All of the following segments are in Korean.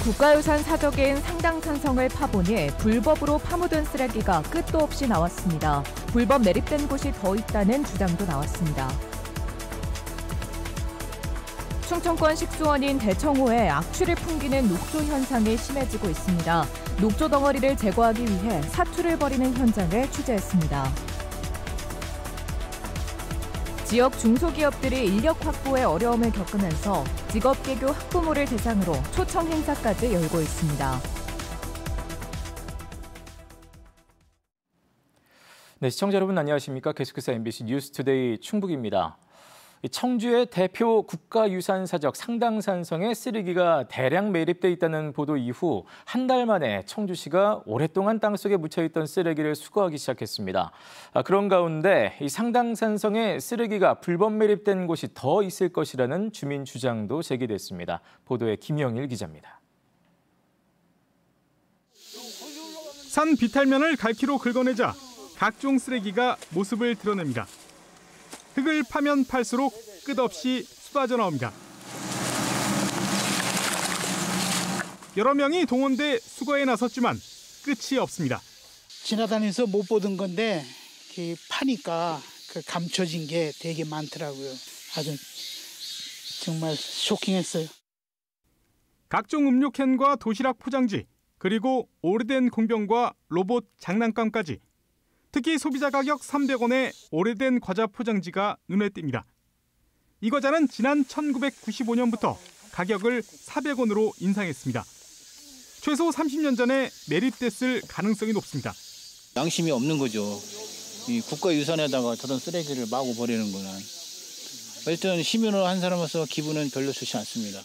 국가유산 사적인 상당산성을 파보니 불법으로 파묻은 쓰레기가 끝도 없이 나왔습니다. 불법 매립된 곳이 더 있다는 주장도 나왔습니다. 충청권 식수원인 대청호에 악취를 풍기는 녹조 현상이 심해지고 있습니다. 녹조 덩어리를 제거하기 위해 사투를 벌이는 현장을 취재했습니다. 지역 중소기업들이 인력 확보에 어려움을 겪으면서 직업개교 학부모를 대상으로 초청 행사까지 열고 있습니다. 네, 시청자 여러분 안녕하십니까? 계속해서 MBC 뉴스투데이 충북입니다. 청주의 대표 국가유산사적 상당산성에 쓰레기가 대량 매립돼 있다는 보도 이후 한 달 만에 청주시가 오랫동안 땅속에 묻혀있던 쓰레기를 수거하기 시작했습니다. 그런 가운데 이 상당산성에 쓰레기가 불법 매립된 곳이 더 있을 것이라는 주민 주장도 제기됐습니다. 보도에 김영일 기자입니다. 산 비탈면을 갈퀴로 긁어내자 각종 쓰레기가 모습을 드러냅니다. 흙을 파면 팔수록 끝없이 쏟아져 나옵니다. 여러 명이 동원돼 수거에 나섰지만 끝이 없습니다. 지나다니면서 못 보던 건데 파니까 감춰진 게 되게 많더라고요. 아주 정말 쇼킹했어요. 각종 음료캔과 도시락 포장지, 그리고 오래된 공병과 로봇 장난감까지 특히 소비자 가격 300원의 오래된 과자 포장지가 눈에 띕니다. 이 과자는 지난 1995년부터 가격을 400원으로 인상했습니다. 최소 30년 전에 매립됐을 가능성이 높습니다. 양심이 없는 거죠. 이 국가유산에다가 저런 쓰레기를 마구 버리는 거는. 일단 시민으로 한 사람으로서 기분은 별로 좋지 않습니다.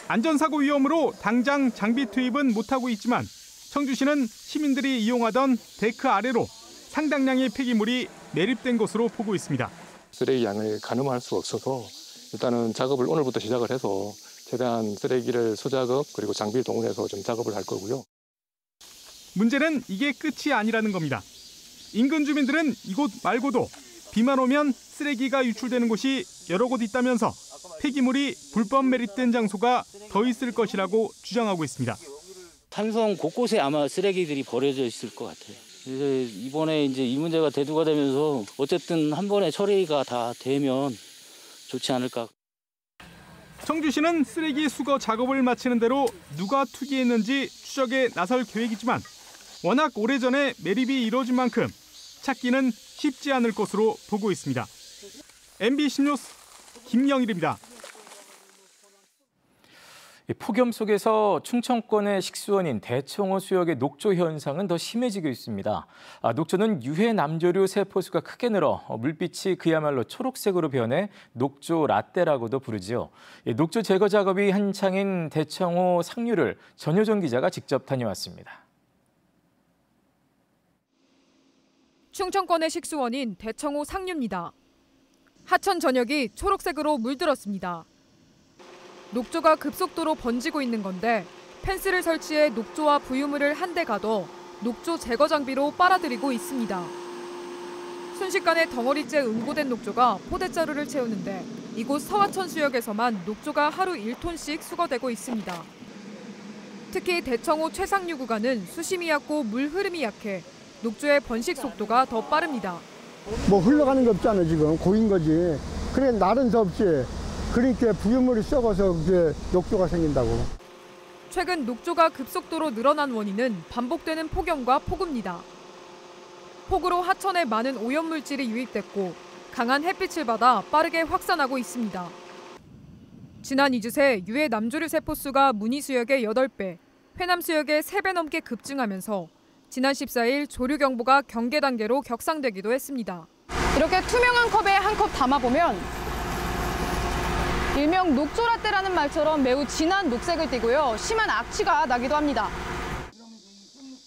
안전사고 위험으로 당장 장비 투입은 못하고 있지만 청주시는 시민들이 이용하던 데크 아래로 상당량의 폐기물이 매립된 것으로 보고 있습니다. 쓰레기 양을 가늠할 수 없어서 일단은 작업을 오늘부터 시작을 해서 최대한 쓰레기를 수작업 그리고 장비를 동원해서 좀 작업을 할 거고요. 문제는 이게 끝이 아니라는 겁니다. 인근 주민들은 이곳 말고도 비만 오면 쓰레기가 유출되는 곳이 여러 곳 있다면서 폐기물이 불법 매립된 장소가 더 있을 것이라고 주장하고 있습니다. 산성 곳곳에 아마 쓰레기들이 버려져 있을 것 같아요. 그래서 이번에 이제 이 문제가 대두가 되면서 어쨌든 한 번에 처리가 다 되면 좋지 않을까. 청주시는 쓰레기 수거 작업을 마치는 대로 누가 투기했는지 추적에 나설 계획이지만 워낙 오래전에 매립이 이루어진 만큼 찾기는 쉽지 않을 것으로 보고 있습니다. MBC 뉴스 김영일입니다. 폭염 속에서 충청권의 식수원인 대청호 수역의 녹조 현상은 더 심해지고 있습니다. 녹조는 유해 남조류 세포수가 크게 늘어 물빛이 그야말로 초록색으로 변해 녹조 라떼라고도 부르지요. 녹조 제거 작업이 한창인 대청호 상류를 전효정 기자가 직접 다녀왔습니다. 충청권의 식수원인 대청호 상류입니다. 하천 전역이 초록색으로 물들었습니다. 녹조가 급속도로 번지고 있는 건데 펜스를 설치해 녹조와 부유물을 한 대 가둬 녹조 제거 장비로 빨아들이고 있습니다. 순식간에 덩어리째 응고된 녹조가 포대자루를 채우는데 이곳 서하천 수역에서만 녹조가 하루 1톤씩 수거되고 있습니다. 특히 대청호 최상류 구간은 수심이 얕고 물 흐름이 약해 녹조의 번식 속도가 더 빠릅니다. 뭐 흘러가는 게 없잖아 지금 고인 거지. 그래 날은 덥지. 그러니까 부유물이 썩어서 이제 녹조가 생긴다고. 최근 녹조가 급속도로 늘어난 원인은 반복되는 폭염과 폭우입니다. 폭우로 하천에 많은 오염물질이 유입됐고 강한 햇빛을 받아 빠르게 확산하고 있습니다. 지난 2주 새 유해 남조류 세포수가 문의수역의 8배, 회남수역의 3배 넘게 급증하면서 지난 14일 조류경보가 경계 단계로 격상되기도 했습니다. 이렇게 투명한 컵에 한 컵 담아보면 일명 녹조라떼라는 말처럼 매우 진한 녹색을 띠고요. 심한 악취가 나기도 합니다.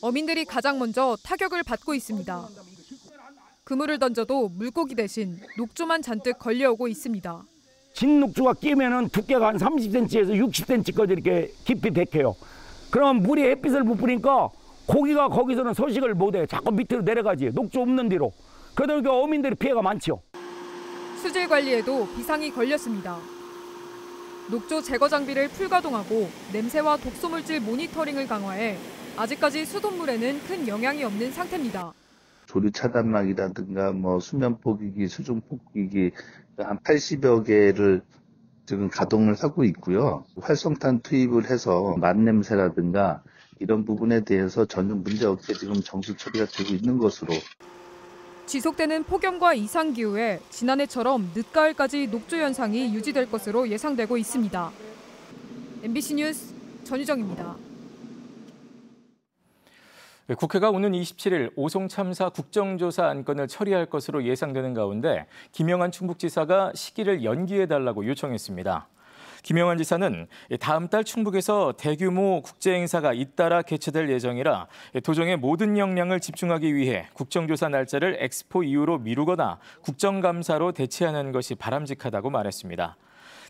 어민들이 가장 먼저 타격을 받고 있습니다. 그물을 던져도 물고기 대신 녹조만 잔뜩 걸려오고 있습니다. 진 녹조가 끼면은 두께가 한 30cm에서 60cm까지 이렇게 깊이 백해요. 그럼 물이 햇빛을 못 뿌리니까 고기가 거기서는 서식을 못해. 자꾸 밑으로 내려가지. 녹조 없는 뒤로. 그러다 보니까 어민들이 피해가 많죠. 수질 관리에도 비상이 걸렸습니다. 녹조 제거 장비를 풀가동하고 냄새와 독소물질 모니터링을 강화해 아직까지 수돗물에는 큰 영향이 없는 상태입니다. 조류 차단막이라든가 수면 포기기, 수중 포기기 한 80여 개를 지금 가동을 하고 있고요. 활성탄 투입을 해서 만냄새라든가 이런 부분에 대해서 전혀 문제 없게 지금 정수 처리가 되고 있는 것으로. 지속되는 폭염과 이상기후에 지난해처럼 늦가을까지 녹조 현상이 유지될 것으로 예상되고 있습니다. MBC 뉴스 전유정입니다. 국회가 오는 27일 오송 참사 국정조사 안건을 처리할 것으로 예상되는 가운데 김영한 충북지사가 시기를 연기해달라고 요청했습니다. 김영한 지사는 다음 달 충북에서 대규모 국제행사가 잇따라 개최될 예정이라 도정의 모든 역량을 집중하기 위해 국정조사 날짜를 엑스포 이후로 미루거나 국정감사로 대체하는 것이 바람직하다고 말했습니다.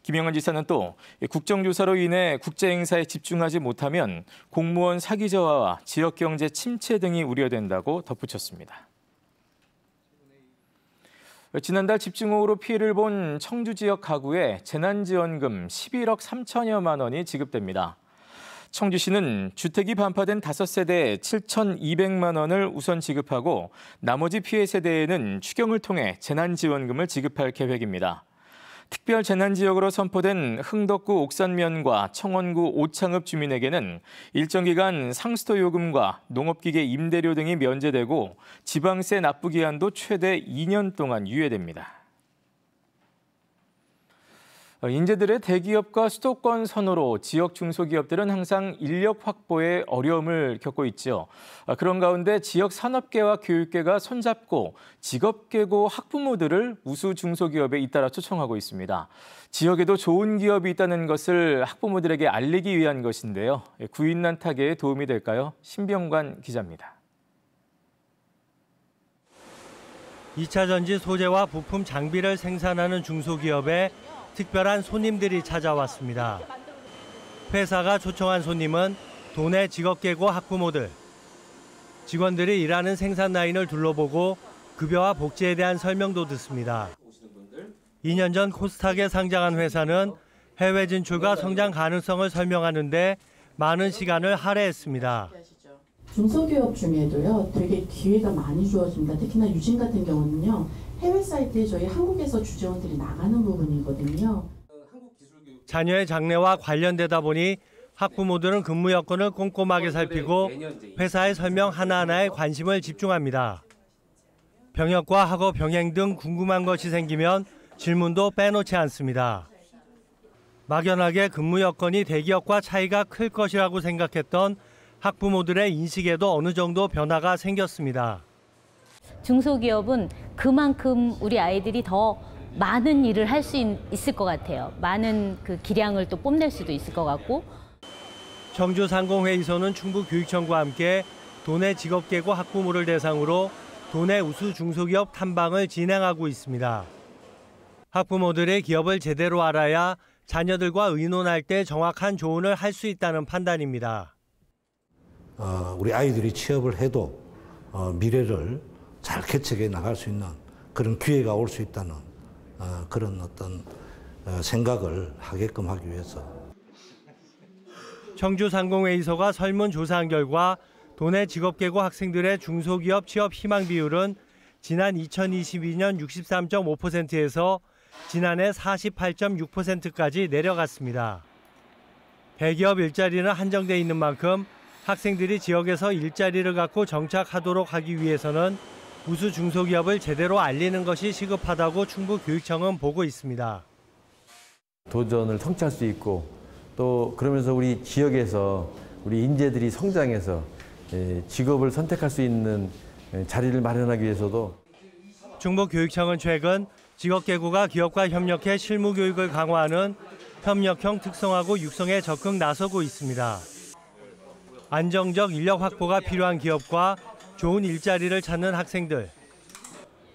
김영한 지사는 또 국정조사로 인해 국제행사에 집중하지 못하면 공무원 사기 저하와 지역경제 침체 등이 우려된다고 덧붙였습니다. 지난달 집중호우로 피해를 본 청주 지역 가구에 재난지원금 11억 3천여만 원이 지급됩니다. 청주시는 주택이 반파된 5세대에 7,200만 원을 우선 지급하고 나머지 피해 세대에는 추경을 통해 재난지원금을 지급할 계획입니다. 특별 재난지역으로 선포된 흥덕구 옥산면과 청원구 오창읍 주민에게는 일정 기간 상수도 요금과 농업기계 임대료 등이 면제되고 지방세 납부 기한도 최대 2년 동안 유예됩니다. 인재들의 대기업과 수도권 선호로 지역 중소기업들은 항상 인력 확보에 어려움을 겪고 있죠. 그런 가운데 지역 산업계와 교육계가 손잡고 직업계고 학부모들을 우수 중소기업에 잇따라 초청하고 있습니다. 지역에도 좋은 기업이 있다는 것을 학부모들에게 알리기 위한 것인데요. 구인난 타개에 도움이 될까요? 신병관 기자입니다. 2차 전지 소재와 부품 장비를 생산하는 중소기업에 특별한 손님들이 찾아왔습니다. 회사가 초청한 손님은 도내 직업계고 학부모들. 직원들이 일하는 생산 라인을 둘러보고 급여와 복지에 대한 설명도 듣습니다. 2년 전 코스닥에 상장한 회사는 해외 진출과 성장 가능성을 설명하는 데 많은 시간을 할애했습니다. 중소기업 중에도요, 되게 기회가 많이 주어집니다. 특히나 유진 같은 경우는요, 해외 사이트에 저희 한국에서 주재원들이 나가는 부분이거든요. 자녀의 장래와 관련되다 보니 학부모들은 근무 여건을 꼼꼼하게 살피고 회사의 설명 하나하나에 관심을 집중합니다. 병역과 학업 병행 등 궁금한 것이 생기면 질문도 빼놓지 않습니다. 막연하게 근무 여건이 대기업과 차이가 클 것이라고 생각했던 학부모들의 인식에도 어느 정도 변화가 생겼습니다. 중소기업은 그만큼 우리 아이들이 더 많은 일을 할 수 있을 것 같아요. 많은 그 기량을 또 뽐낼 수도 있을 것 같고. 청주상공회의소는 충북교육청과 함께 도내 직업계고 학부모를 대상으로 도내 우수 중소기업 탐방을 진행하고 있습니다. 학부모들의 기업을 제대로 알아야 자녀들과 의논할 때 정확한 조언을 할 수 있다는 판단입니다. 우리 아이들이 취업을 해도 미래를 잘 개척해 나갈 수 있는 그런 기회가 올 수 있다는 그런 어떤 생각을 하게끔 하기 위해서. 청주상공회의소가 설문조사한 결과 도내 직업계고 학생들의 중소기업 취업 희망 비율은 지난 2022년 63.5%에서 지난해 48.6%까지 내려갔습니다. 대기업 일자리는 한정돼 있는 만큼 학생들이 지역에서 일자리를 갖고 정착하도록 하기 위해서는 우수 중소기업을 제대로 알리는 것이 시급하다고 충북교육청은 보고 있습니다. 도전을 성취할 수 있고 또 그러면서 우리 지역에서 우리 인재들이 성장해서 직업을 선택할 수 있는 자리를 마련하기 위해서도 충북교육청은 최근 직업계고가 기업과 협력해 실무교육을 강화하는 협력형 특성화고 육성에 적극 나서고 있습니다. 안정적 인력 확보가 필요한 기업과 좋은 일자리를 찾는 학생들.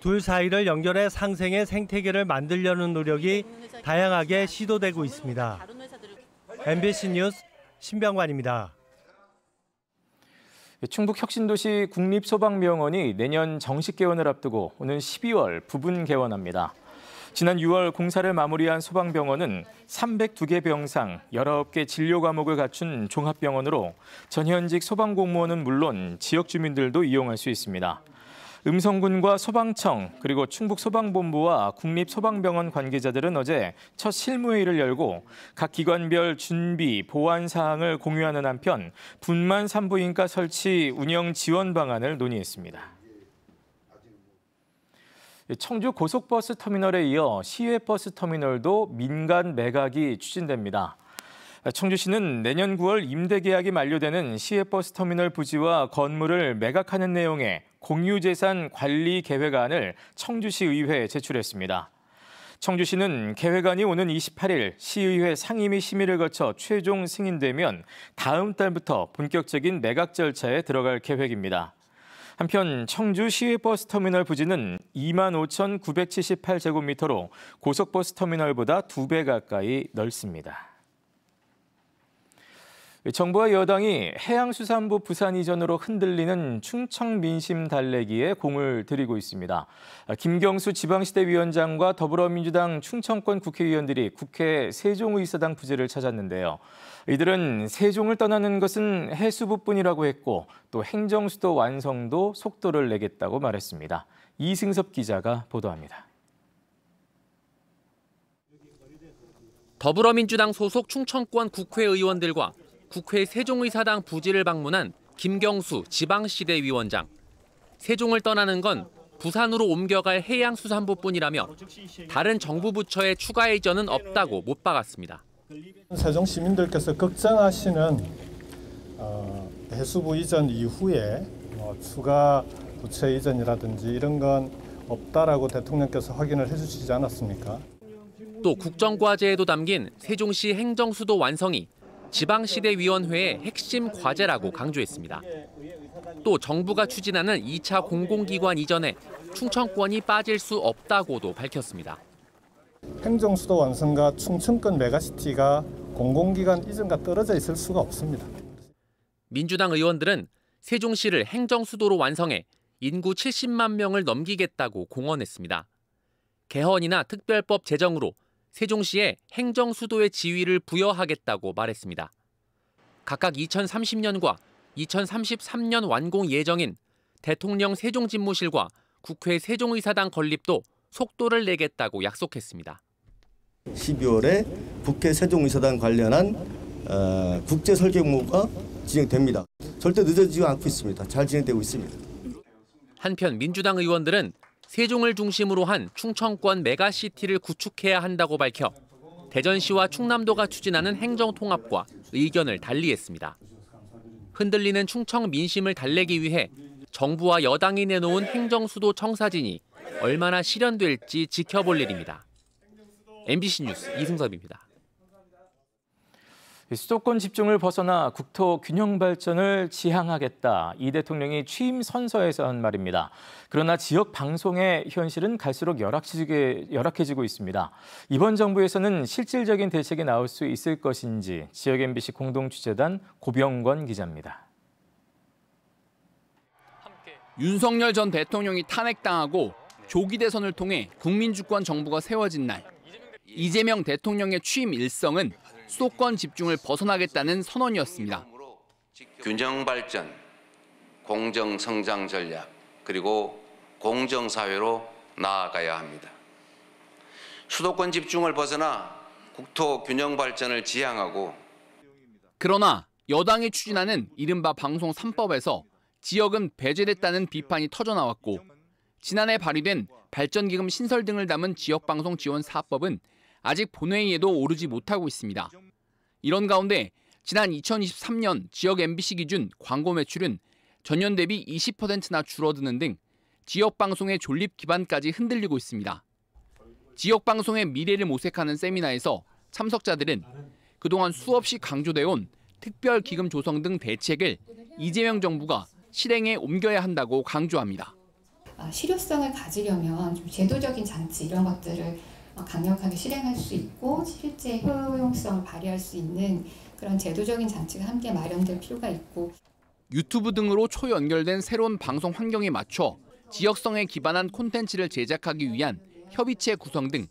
둘 사이를 연결해 상생의 생태계를 만들려는 노력이 다양하게 시도되고 있습니다. MBC 뉴스 신병관입니다. 충북혁신도시 국립소방병원이 내년 정식 개원을 앞두고 오는 12월 부분 개원합니다. 지난 6월 공사를 마무리한 소방병원은 302개 병상, 19개 진료 과목을 갖춘 종합병원으로 전현직 소방공무원은 물론 지역 주민들도 이용할 수 있습니다. 음성군과 소방청, 그리고 충북소방본부와 국립소방병원 관계자들은 어제 첫 실무회의를 열고 각 기관별 준비, 보안 사항을 공유하는 한편 분만 산부인과 설치, 운영 지원 방안을 논의했습니다. 청주 고속버스 터미널에 이어 시외버스 터미널도 민간 매각이 추진됩니다. 청주시는 내년 9월 임대 계약이 만료되는 시외버스 터미널 부지와 건물을 매각하는 내용의 공유재산 관리 계획안을 청주시 의회에 제출했습니다. 청주시는 계획안이 오는 28일 시의회 상임위 심의를 거쳐 최종 승인되면 다음 달부터 본격적인 매각 절차에 들어갈 계획입니다. 한편 청주 시외버스 터미널 부지는 25,978제곱미터로 고속버스 터미널보다 2배 가까이 넓습니다. 정부와 여당이 해양수산부 부산 이전으로 흔들리는 충청 민심 달래기에 공을 들이고 있습니다. 김경수 지방시대위원장과 더불어민주당 충청권 국회의원들이 국회 세종의사당 부지를 찾았는데요. 이들은 세종을 떠나는 것은 해수부뿐이라고 했고 또 행정수도 완성도 속도를 내겠다고 말했습니다. 이승섭 기자가 보도합니다. 더불어민주당 소속 충청권 국회의원들과 국회 세종의사당 부지를 방문한 김경수 지방시대위원장. 세종을 떠나는 건 부산으로 옮겨갈 해양수산부뿐이라며 다른 정부 부처의 추가 이전은 없다고 못 박았습니다. 세종 시민들께서 걱정하시는 해수부 이전 이후에 추가 부처 이전이라든지 이런 건 없다라고 대통령께서 확인을 해주시지 않았습니까? 또 국정과제에도 담긴 세종시 행정수도 완성이 지방시대위원회의 핵심 과제라고 강조했습니다. 또 정부가 추진하는 2차 공공기관 이전에 충청권이 빠질 수 없다고도 밝혔습니다. 행정수도 완성과 충청권 메가시티가 공공기관 이전과 떨어져 있을 수가 없습니다. 민주당 의원들은 세종시를 행정수도로 완성해 인구 70만 명을 넘기겠다고 공언했습니다. 개헌이나 특별법 제정으로 세종시에 행정수도의 지위를 부여하겠다고 말했습니다. 각각 2030년과 2033년 완공 예정인 대통령 세종집무실과 국회 세종의사당 건립도 속도를 내겠다고 약속했습니다. 12월에 국회 세종의사당 관련한 국제설계무가 진행됩니다. 절대 늦어지지 않고 있습니다. 잘 진행되고 있습니다. 한편 민주당 의원들은 세종을 중심으로 한 충청권 메가시티를 구축해야 한다고 밝혀 대전시와 충남도가 추진하는 행정통합과 의견을 달리했습니다. 흔들리는 충청 민심을 달래기 위해 정부와 여당이 내놓은 행정수도 청사진이 얼마나 실현될지 지켜볼 일입니다. MBC 뉴스 이승섭입니다. 수도권 집중을 벗어나 국토 균형 발전을 지향하겠다. 이 대통령이 취임 선서에서 한 말입니다. 그러나 지역 방송의 현실은 갈수록 열악해지고 있습니다. 이번 정부에서는 실질적인 대책이 나올 수 있을 것인지 지역 MBC 공동취재단 고병권 기자입니다. 윤석열 전 대통령이 탄핵당하고 조기 대선을 통해 국민주권 정부가 세워진 날, 이재명 대통령의 취임 일성은 수도권 집중을 벗어나겠다는 선언이었습니다. 균형 발전, 공정 성장 전략, 그리고 공정 사회로 나아가야 합니다. 수도권 집중을 벗어나 국토 균형 발전을 지향하고 그러나 여당이 추진하는 이른바 방송 3법에서 지역은 배제됐다는 비판이 터져나왔고 지난해 발의된 발전기금 신설 등을 담은 지역방송 지원 4법은 아직 본회의에도 오르지 못하고 있습니다. 이런 가운데 지난 2023년 지역 MBC 기준 광고 매출은 전년 대비 20%나 줄어드는 등 지역방송의 존립 기반까지 흔들리고 있습니다. 지역방송의 미래를 모색하는 세미나에서 참석자들은 그동안 수없이 강조돼온 특별기금 조성 등 대책을 이재명 정부가 실행에 옮겨야 한다고 강조합니다. 실효성을 가지려면 좀 제도적인 장치 이런 것들을 강력하게 실행할 수 있고 실제 효용성을 발휘할 수 있는 그런 제도적인 장치가 함께 마련될 필요가 있고 유튜브 등으로 초연결된 새로운 방송 환경에 맞춰 지역성에 기반한 콘텐츠를 제작하기 위한 협의체 구성 등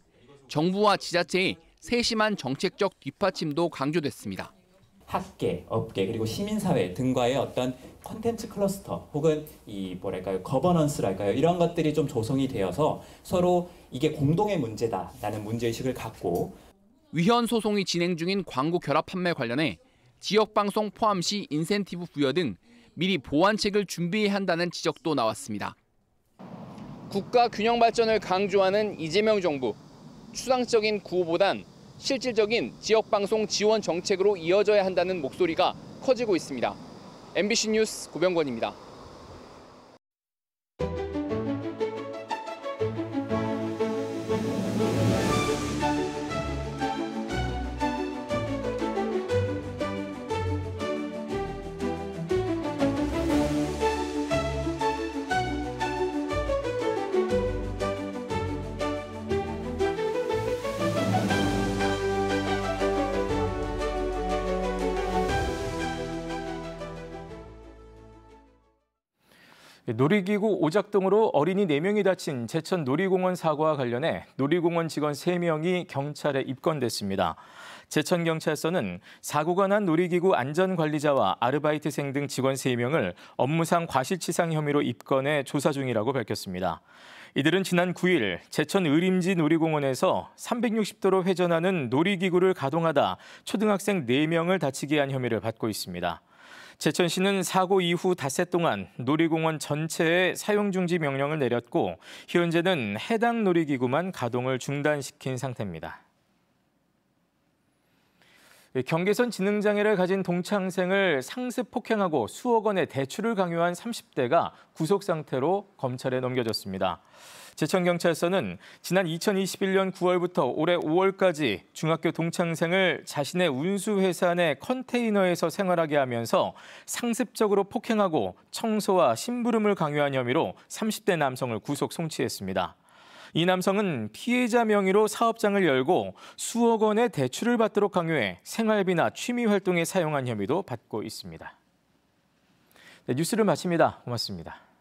정부와 지자체의 세심한 정책적 뒷받침도 강조됐습니다. 학계, 업계 그리고 시민사회 등과의 어떤 콘텐츠 클러스터 혹은 이 거버넌스랄까요? 이런 것들이 좀 조성이 되어서 서로 이게 공동의 문제다라는 문제의식을 갖고 위헌 소송이 진행 중인 광고 결합 판매 관련해 지역방송 포함시 인센티브 부여 등 미리 보완책을 준비해야 한다는 지적도 나왔습니다. 국가 균형 발전을 강조하는 이재명 정부. 추상적인 구호보단 실질적인 지역방송 지원 정책으로 이어져야 한다는 목소리가 커지고 있습니다. MBC 뉴스 고병권입니다. 놀이기구 오작동으로 어린이 4명이 다친 제천 놀이공원 사고와 관련해 놀이공원 직원 3명이 경찰에 입건됐습니다. 제천경찰서는 사고가 난 놀이기구 안전관리자와 아르바이트생 등 직원 3명을 업무상 과실치상 혐의로 입건해 조사 중이라고 밝혔습니다. 이들은 지난 9일 제천 의림지 놀이공원에서 360도로 회전하는 놀이기구를 가동하다 초등학생 4명을 다치게 한 혐의를 받고 있습니다. 제천시는 사고 이후 닷새 동안 놀이공원 전체에 사용중지 명령을 내렸고 현재는 해당 놀이기구만 가동을 중단시킨 상태입니다. 경계선 지능장애를 가진 동창생을 상습 폭행하고 수억 원의 대출을 강요한 30대가 구속 상태로 검찰에 넘겨졌습니다. 제천경찰서는 지난 2021년 9월부터 올해 5월까지 중학교 동창생을 자신의 운수회사 내 컨테이너에서 생활하게 하면서 상습적으로 폭행하고 청소와 심부름을 강요한 혐의로 30대 남성을 구속 송치했습니다. 이 남성은 피해자 명의로 사업장을 열고 수억 원의 대출을 받도록 강요해 생활비나 취미 활동에 사용한 혐의도 받고 있습니다. 네, 뉴스를 마칩니다. 고맙습니다.